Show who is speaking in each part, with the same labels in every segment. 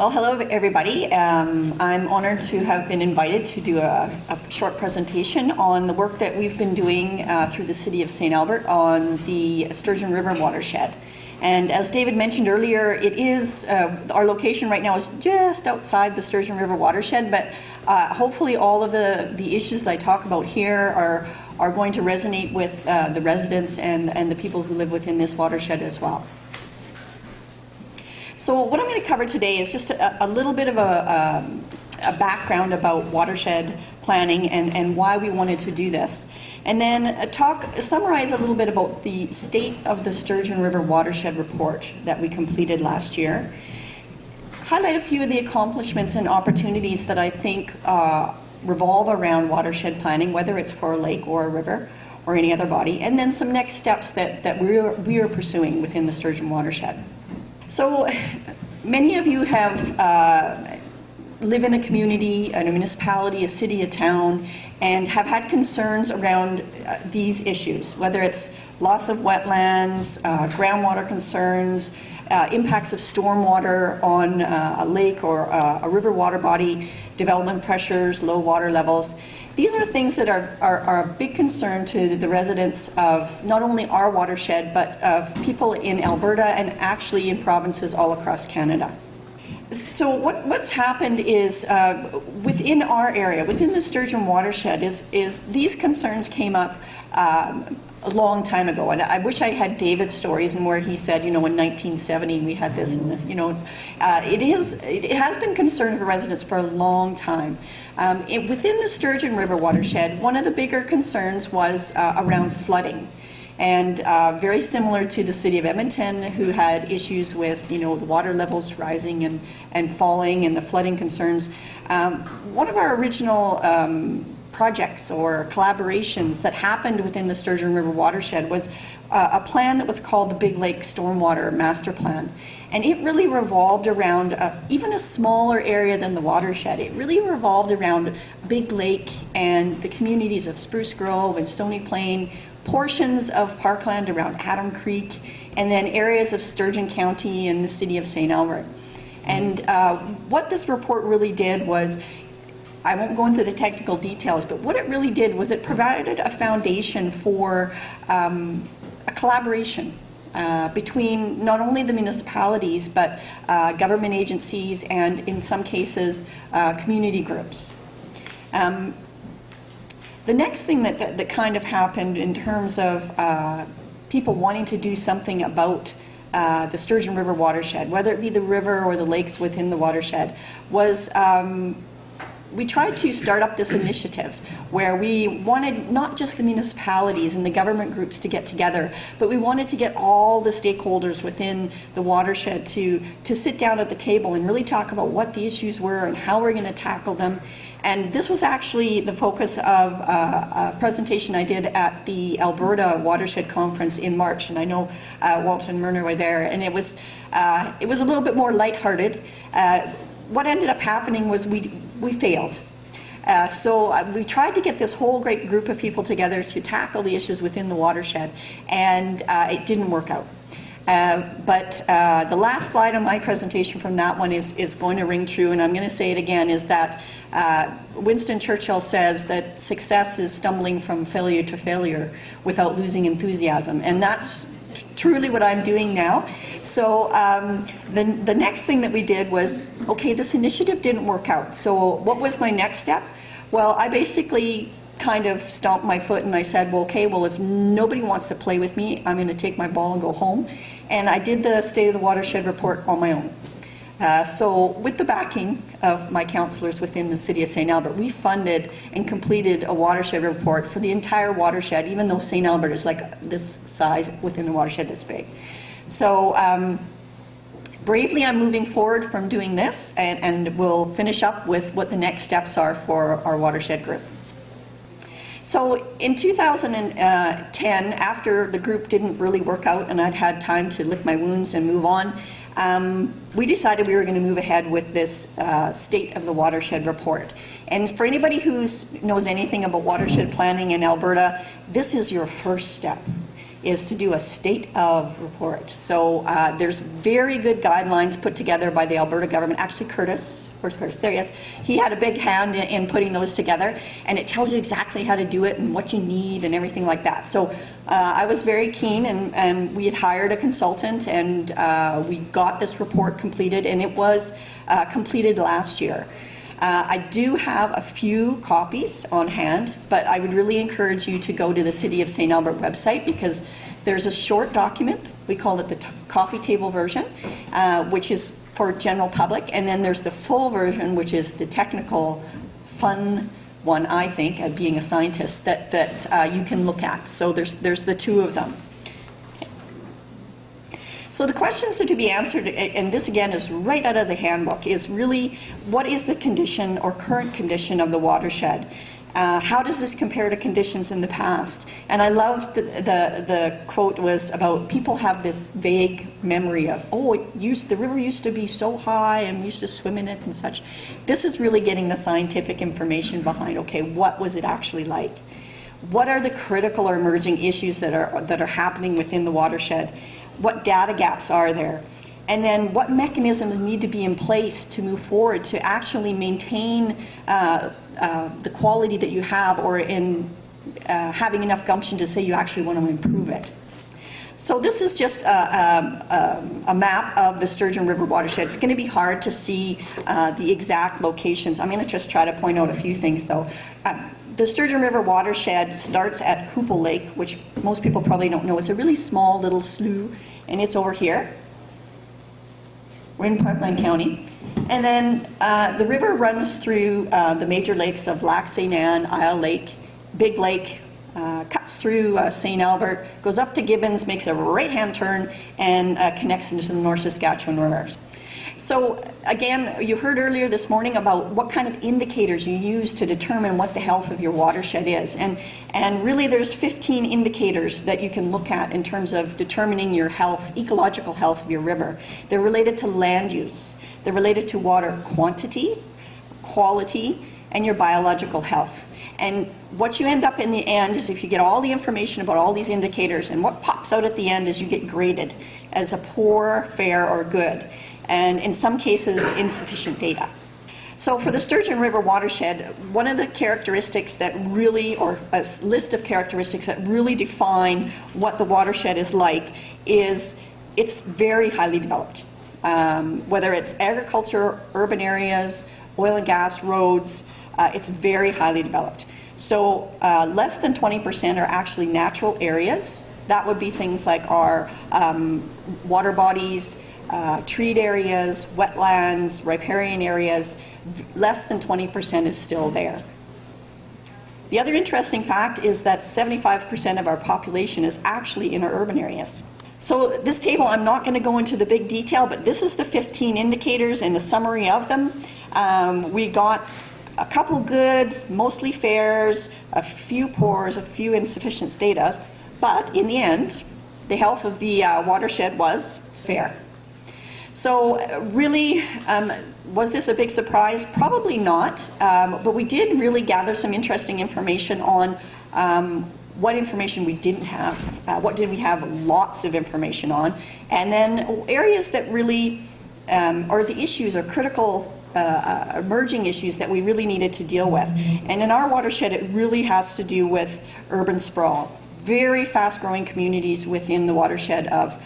Speaker 1: Well, hello everybody. I'm honored to have been invited to do a short presentation on the work that we've been doing through the City of St. Albert on the Sturgeon River watershed. And as David mentioned earlier, it is, our location right now is just outside the Sturgeon River watershed, but hopefully all of the issues that I talk about here are going to resonate with the residents and the people who live within this watershed as well. So what I'm going to cover today is just a little bit of a background about watershed planning and why we wanted to do this. And then summarize a little bit about the state of the Sturgeon River watershed report that we completed last year. Highlight a few of the accomplishments and opportunities that I think revolve around watershed planning, whether it's for a lake or a river or any other body, and then some next steps that we are pursuing within the Sturgeon watershed. So many of you have live in a community, in a municipality, a city, a town, and have had concerns around these issues, whether it's loss of wetlands, groundwater concerns, impacts of stormwater on a lake or a river water body, development pressures, low water levels. These are things that are a big concern to the residents of not only our watershed, but of people in Alberta and actually in provinces all across Canada. So what's happened is within our area, within the Sturgeon watershed, is these concerns came up a long time ago, and I wish I had David's stories and where he said, in 1970 we had this, and it has been concern for residents for a long time. Within the Sturgeon River watershed, one of the bigger concerns was around flooding. And very similar to the City of Edmonton, who had issues with, the water levels rising and falling and the flooding concerns. One of our original projects or collaborations that happened within the Sturgeon River watershed was a plan that was called the Big Lake Stormwater Master Plan. And it really revolved around even a smaller area than the watershed. It really revolved around Big Lake and the communities of Spruce Grove and Stony Plain, portions of parkland around Adam Creek, and then areas of Sturgeon County and the City of St. Albert. And what this report really did was, I won't go into the technical details, but what it really did was it provided a foundation for a collaboration between not only the municipalities, but government agencies and, in some cases, community groups. The next thing that kind of happened in terms of people wanting to do something about the Sturgeon River watershed, whether it be the river or the lakes within the watershed, was we tried to start up this initiative where we wanted not just the municipalities and the government groups to get together, but we wanted to get all the stakeholders within the watershed to sit down at the table and really talk about what the issues were and how we're going to tackle them. And this was actually the focus of a presentation I did at the Alberta Watershed Conference in March, and I know Walt and Myrna were there, and it was a little bit more lighthearted. What ended up happening was we failed. So we tried to get this whole great group of people together to tackle the issues within the watershed, and it didn't work out. But the last slide on my presentation from that one is going to ring true, and I'm going to say it again, is that Winston Churchill says that success is stumbling from failure to failure without losing enthusiasm, and that's truly what I'm doing now. So the next thing that we did was, okay, this initiative didn't work out. So what was my next step? Well, I basically kind of stomped my foot and I said, well, okay, well, if nobody wants to play with me, I'm going to take my ball and go home. And I did the State of the Watershed report on my own. So with the backing of my councillors within the City of St. Albert, we funded and completed a watershed report for the entire watershed, even though St. Albert is like this size within the watershed this big. So bravely, I'm moving forward from doing this, and we'll finish up with what the next steps are for our watershed group. So in 2010, after the group didn't really work out and I'd had time to lick my wounds and move on, we decided we were going to move ahead with this State of the Watershed report. And for anybody who knows anything about watershed planning in Alberta, this is your first step. is to do a state of report. So there's very good guidelines put together by the Alberta government. Actually, Curtis, where's Curtis? There he is. He had a big hand in putting those together, and it tells you exactly how to do it and what you need and everything like that. So I was very keen, and we had hired a consultant, and we got this report completed, and it was completed last year. I do have a few copies on hand, but I would really encourage you to go to the City of St. Albert website, because there's a short document, we call it the coffee table version, which is for general public, and then there's the full version, which is the technical, fun one, I think, being a scientist, that you can look at. So there's the two of them. So the questions that to be answered, and this again is right out of the handbook, is really what is the condition or current condition of the watershed? How does this compare to conditions in the past? And I love the quote was about people have this vague memory of, oh, the river used to be so high and we used to swim in it and such. This is really getting the scientific information behind, okay, what was it actually like? What are the critical or emerging issues that are happening within the watershed? What data gaps are there? And then what mechanisms need to be in place to move forward to actually maintain the quality that you have, or in having enough gumption to say you actually want to improve it. So this is just a map of the Sturgeon River watershed. It's going to be hard to see the exact locations. I'm going to just try to point out a few things though. The Sturgeon River watershed starts at Hoople Lake, which most people probably don't know. It's a really small little slough, and it's over here. We're in Parkland County. And then the river runs through the major lakes of Lac St. Anne, Isle Lake, Big Lake, cuts through St. Albert, goes up to Gibbons, makes a right-hand turn, and connects into the North Saskatchewan River. So again, you heard earlier this morning about what kind of indicators you use to determine what the health of your watershed is. And really there's 15 indicators that you can look at in terms of determining your health, ecological health of your river. They're related to land use. They're related to water quantity, quality, and your biological health. And what you end up in the end is, if you get all the information about all these indicators, and what pops out at the end is you get graded as a poor, fair, or good. And in some cases, insufficient data. So for the Sturgeon River watershed, one of the characteristics that really, or a list of characteristics that really define what the watershed is like, is it's very highly developed. Whether it's agriculture, urban areas, oil and gas, roads, it's very highly developed. So less than 20% are actually natural areas. That would be things like our water bodies, treed areas, wetlands, riparian areas. Less than 20% is still there. The other interesting fact is that 75% of our population is actually in our urban areas. So this table, I'm not going to go into the big detail, but this is the 15 indicators and a summary of them. We got a couple goods, mostly fairs, a few poors, a few insufficient data, but in the end, the health of the watershed was fair. So really, was this a big surprise? Probably not, but we did really gather some interesting information on what information we didn't have, what did we have lots of information on, and then areas that really, or the issues or critical emerging issues that we really needed to deal with. And in our watershed, it really has to do with urban sprawl. Very fast-growing communities within the watershed of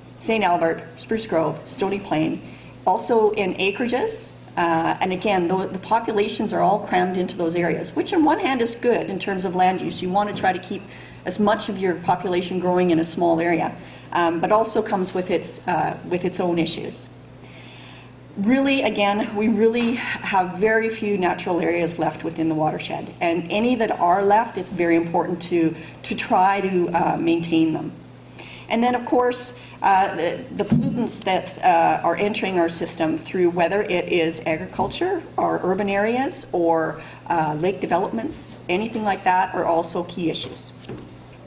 Speaker 1: St. Albert, Spruce Grove, Stony Plain, also in acreages, and again, the populations are all crammed into those areas, which on one hand is good in terms of land use. You want to try to keep as much of your population growing in a small area, but also comes with its own issues. Really, again, we really have very few natural areas left within the watershed, and any that are left, it's very important to try to maintain them. And then, of course, the pollutants that are entering our system through whether it is agriculture or urban areas or lake developments, anything like that, are also key issues.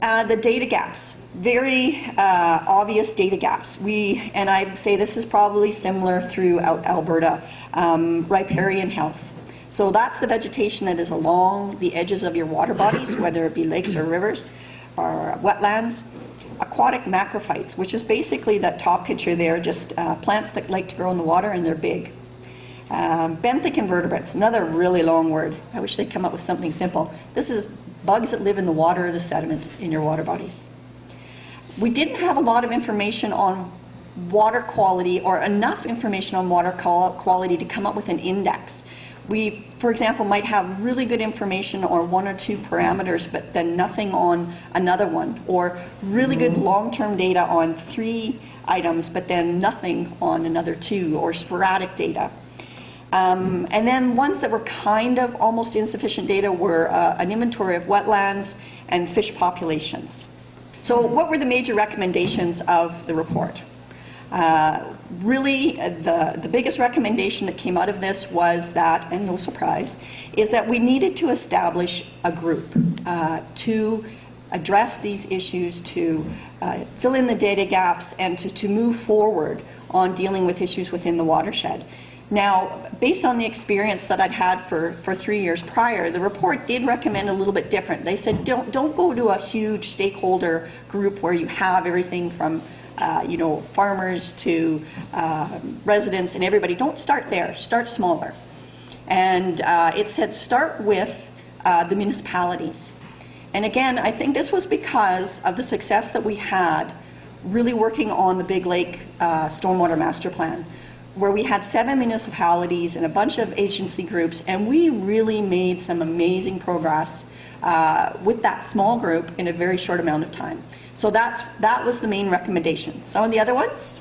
Speaker 1: The data gaps, very obvious data gaps. And I'd say this is probably similar throughout Alberta, riparian health. So that's the vegetation that is along the edges of your water bodies, whether it be lakes or rivers or wetlands. aquatic macrophytes, which is basically that top picture there, just plants that like to grow in the water and they're big. Benthic invertebrates, another really long word. I wish they'd come up with something simple. This is bugs that live in the water or the sediment in your water bodies. We didn't have a lot of information on water quality, or enough information on water quality to come up with an index. We, for example, might have really good information on one or two parameters, but then nothing on another one, or really good long-term data on 3 items, but then nothing on another 2, or sporadic data. And then ones that were kind of almost insufficient data were an inventory of wetlands and fish populations. So what were the major recommendations of the report? Really, the biggest recommendation that came out of this was that, and no surprise, is that we needed to establish a group to address these issues, to fill in the data gaps, and to move forward on dealing with issues within the watershed. Now, based on the experience that I'd had for 3 years prior, the report did recommend a little bit different. They said don't go to a huge stakeholder group where you have everything from farmers to residents and everybody. Don't start there. Start smaller. And it said start with the municipalities. And again, I think this was because of the success that we had really working on the Big Lake Stormwater Master Plan, where we had 7 municipalities and a bunch of agency groups, and we really made some amazing progress with that small group in a very short amount of time. So that was the main recommendation. Some of the other ones?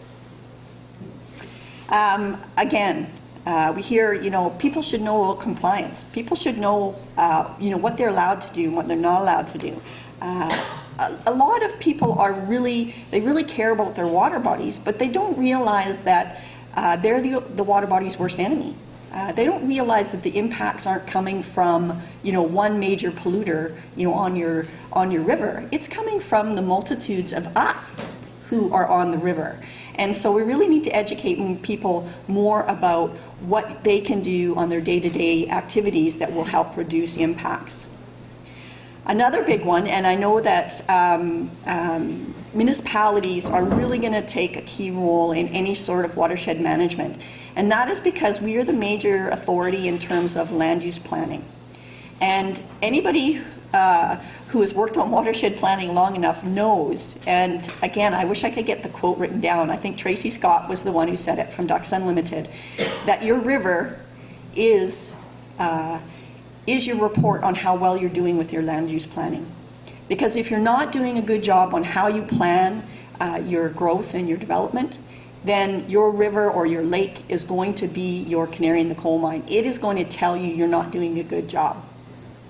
Speaker 1: Again, we hear, people should know compliance. People should know, what they're allowed to do and what they're not allowed to do. A lot of people they really care about their water bodies, but they don't realize that they're the water body's worst enemy. They don't realize that the impacts aren't coming from, one major polluter, on your river. It's coming from the multitudes of us who are on the river. And so we really need to educate people more about what they can do on their day-to-day activities that will help reduce impacts. Another big one, and I know that municipalities are really going to take a key role in any sort of watershed management, and that is because we are the major authority in terms of land use planning. And anybody who has worked on watershed planning long enough knows, and again, I wish I could get the quote written down. I think Tracy Scott was the one who said it from Ducks Unlimited, that your river is your report on how well you're doing with your land use planning. Because if you're not doing a good job on how you plan your growth and your development, then your river or your lake is going to be your canary in the coal mine. It is going to tell you you're not doing a good job.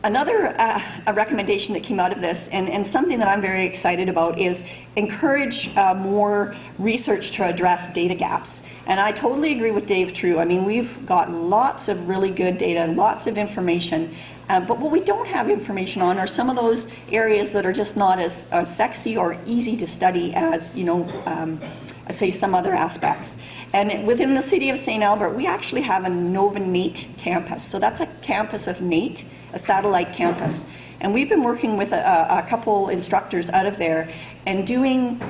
Speaker 1: Another a recommendation that came out of this, and something that I'm very excited about, is encourage more research to address data gaps. And I totally agree with Dave True. I mean, we've got lots of really good data, lots of information, but what we don't have information on are some of those areas that are just not as sexy or easy to study as, say, some other aspects. And within the city of St. Albert, we actually have a Nova NATE campus. So that's a campus of NATE, a satellite campus. And we've been working with a couple instructors out of there and doing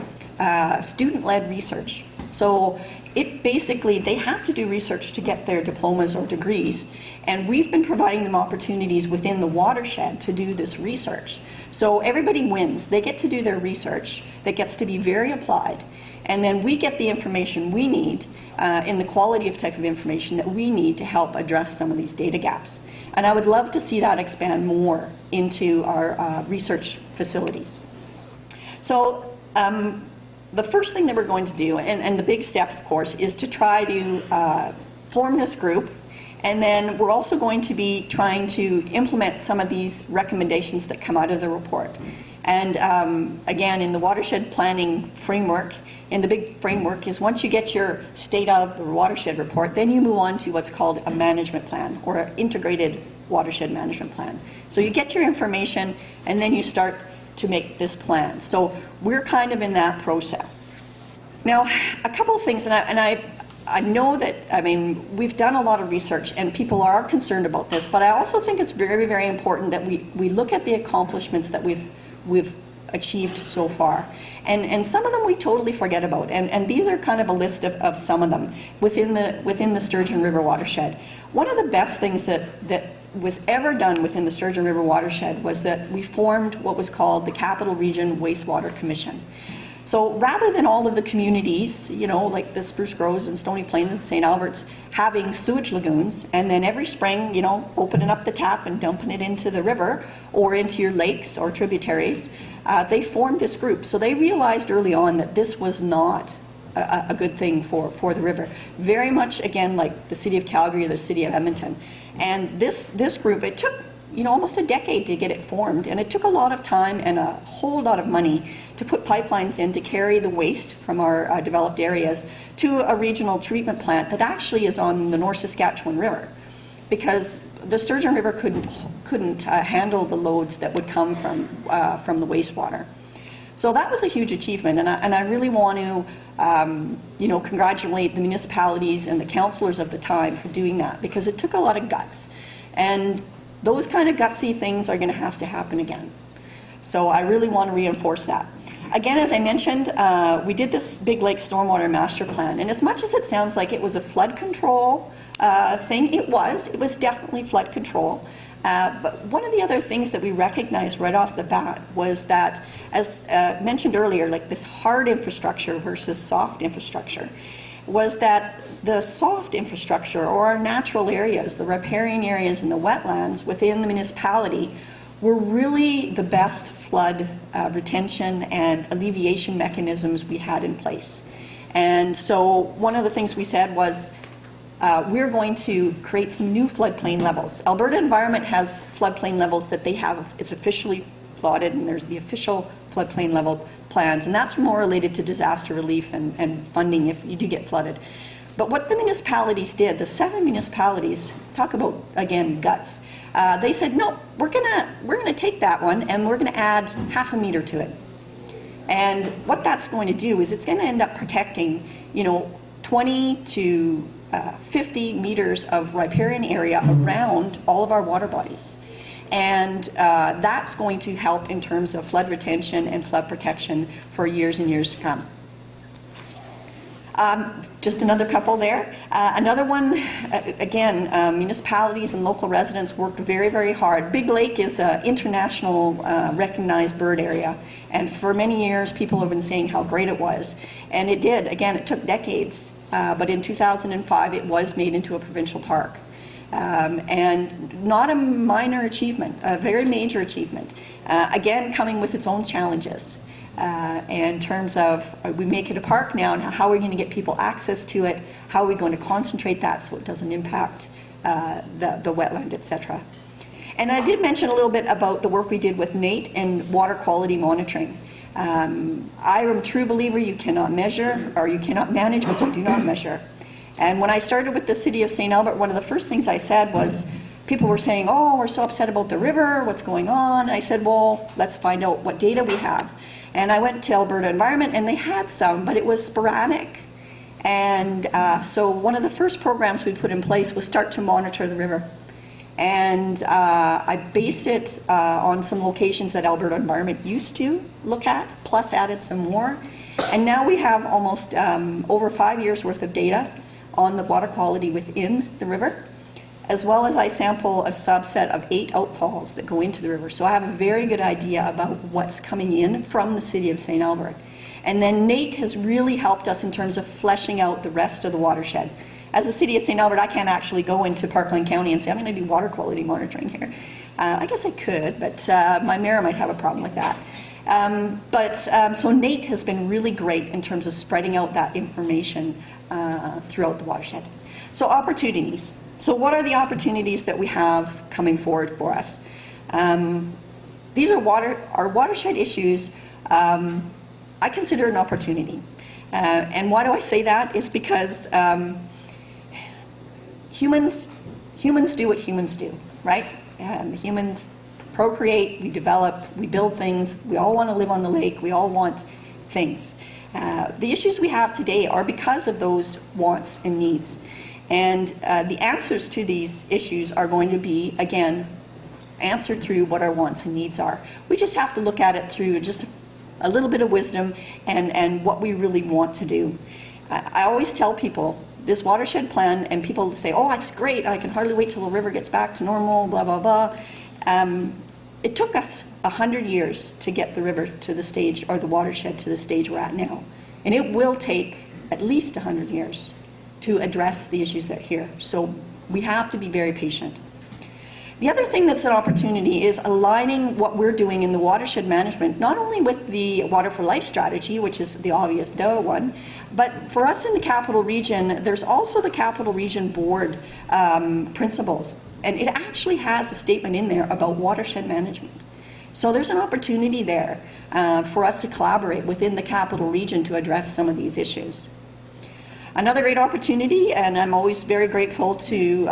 Speaker 1: student-led research. So it basically, they have to do research to get their diplomas or degrees, and we've been providing them opportunities within the watershed to do this research. So everybody wins. They get to do their research that gets to be very applied, and then we get the information we need in the quality of type of information that we need to help address some of these data gaps. And I would love to see that expand more into our research facilities. So the first thing that we're going to do, and the big step, of course, is to try to form this group, and then we're also going to be trying to implement some of these recommendations that come out of the report. And again, in the watershed planning framework, and the big framework is once you get your state of the watershed report, then you move on to what's called a management plan, or an integrated watershed management plan. So you get your information, and then you start to make this plan. So we're kind of in that process. Now, a couple of things, and I know that, I mean, we've done a lot of research and people are concerned about this, but I also think it's very, very important that we look at the accomplishments that we've achieved so far. And some of them we totally forget about. And these are kind of a list of some of them within the Sturgeon River watershed. One of the best things that was ever done within the Sturgeon River watershed was that we formed what was called the Capital Region Wastewater Commission. So rather than all of the communities, you know, like the Spruce Groves and Stony Plains and St. Albert's having sewage lagoons, and then every spring, you know, opening up the tap and dumping it into the river or into your lakes or tributaries, they formed this group. So they realized early on that this was not a good thing for the river. Very much, again, like the City of Calgary or the City of Edmonton. And this group, it took, you know, almost a decade to get it formed, and it took a lot of time and a whole lot of money to put pipelines in to carry the waste from our developed areas to a regional treatment plant that actually is on the North Saskatchewan River, because the Sturgeon River couldn't handle the loads that would come from the wastewater. So that was a huge achievement, and I really want to you know, congratulate the municipalities and the councillors of the time for doing that, because it took a lot of guts, and those kind of gutsy things are going to have to happen again. So I really want to reinforce that. Again, as I mentioned, we did this Big Lake Stormwater Master Plan, and as much as it sounds like it was a flood control thing, it was definitely flood control. But one of the other things that we recognized right off the bat was that, as mentioned earlier, like this hard infrastructure versus soft infrastructure, was that the soft infrastructure, or our natural areas, the riparian areas and the wetlands within the municipality, were really the best flood retention and alleviation mechanisms we had in place. And so one of the things we said was, we're going to create some new floodplain levels. Alberta Environment has floodplain levels that they have, it's officially plotted, and there's the official floodplain level plans, and that's more related to disaster relief and funding if you do get flooded. But what the municipalities did, the 7 municipalities, talk about, again, guts, they said, no, we're gonna take that one and we're gonna add ½ a meter to it. And what that's going to do is it's gonna end up protecting, you know, 20 to 50 meters of riparian area around all of our water bodies. And that's going to help in terms of flood retention and flood protection for years and years to come. Just another couple there. Another one, again, municipalities and local residents worked very, very hard. Big Lake is an international recognized bird area, and for many years people have been saying how great it was. And it did. Again, it took decades, but in 2005 it was made into a provincial park. And not a minor achievement, a very major achievement. Again, coming with its own challenges. In terms of, we make it a park now, and how are we going to get people access to it? How are we going to concentrate that so it doesn't impact the wetland, etc. And I did mention a little bit about the work we did with NATE and water quality monitoring. I am a true believer you cannot measure or you cannot manage what you do not measure. And when I started with the City of St. Albert, one of the first things I said was, people were saying, oh, we're so upset about the river, what's going on? And I said, well, let's find out what data we have. And I went to Alberta Environment, and they had some, but it was sporadic. And so one of the first programs we put in place was start to monitor the river. And I based it on some locations that Alberta Environment used to look at, plus added some more. And now we have almost over 5 years worth of data on the water quality within the river, as well as I sample a subset of 8 outfalls that go into the river. So I have a very good idea about what's coming in from the City of St. Albert. And then NATE has really helped us in terms of fleshing out the rest of the watershed. As the City of St. Albert, I can't actually go into Parkland County and say, I'm going to do water quality monitoring here. I guess I could, but my mayor might have a problem with that. So NATE has been really great in terms of spreading out that information throughout the watershed. So opportunities. So what are the opportunities that we have coming forward for us? These are our watershed issues. I consider an opportunity. And why do I say that? It's because humans do what humans do, right? Humans procreate, we develop, we build things, we all want to live on the lake, we all want things. The issues we have today are because of those wants and needs. And the answers to these issues are going to be, again, answered through what our wants and needs are. We just have to look at it through just a little bit of wisdom, and what we really want to do. I always tell people this watershed plan, and people say, oh, it's great, I can hardly wait till the river gets back to normal, blah, blah, blah. It took us 100 years to get the river to the stage, or the watershed to the stage we're at now. And it will take at least 100 years to address the issues that are here. So we have to be very patient. The other thing that's an opportunity is aligning what we're doing in the watershed management, not only with the Water for Life strategy, which is the obvious duh one, but for us in the Capital Region, there's also the Capital Region Board principles. And it actually has a statement in there about watershed management. So there's an opportunity there for us to collaborate within the Capital Region to address some of these issues. Another great opportunity, and I'm always very grateful to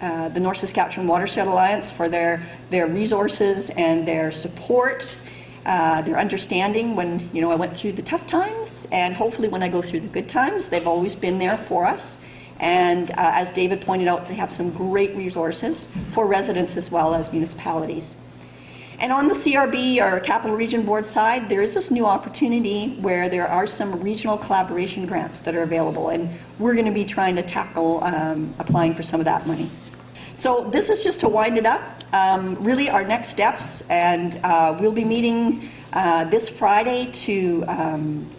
Speaker 1: the North Saskatchewan Watershed Alliance for their resources and their support, their understanding when I went through the tough times, and hopefully when I go through the good times. They've always been there for us. And as David pointed out, they have some great resources for residents as well as municipalities. And on the CRB, or Capital Region Board side, there is this new opportunity where there are some regional collaboration grants that are available, and we're going to be trying to tackle applying for some of that money. So this is just to wind it up, really our next steps, and we'll be meeting this Friday to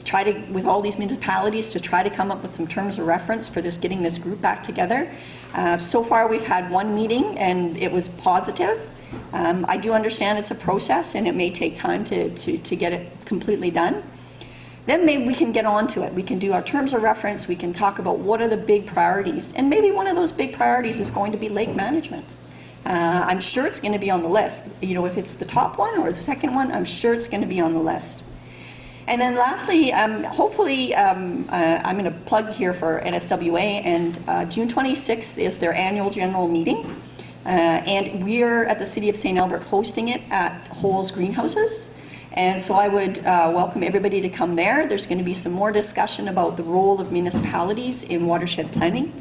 Speaker 1: try to, with all these municipalities, to try to come up with some terms of reference for this, getting this group back together. So far we've had one meeting and it was positive. I do understand it's a process and it may take time to get it completely done. Then maybe we can get on to it. We can do our terms of reference, we can talk about what are the big priorities, and maybe one of those big priorities is going to be lake management. I'm sure it's going to be on the list. If it's the top one or the second one, I'm sure it's going to be on the list. And then lastly, hopefully, I'm going to plug here for NSWA, and June 26th is their annual general meeting. And we're at the City of St. Albert hosting it at Hole's Greenhouses. And so I would welcome everybody to come there. There's going to be some more discussion about the role of municipalities in watershed planning.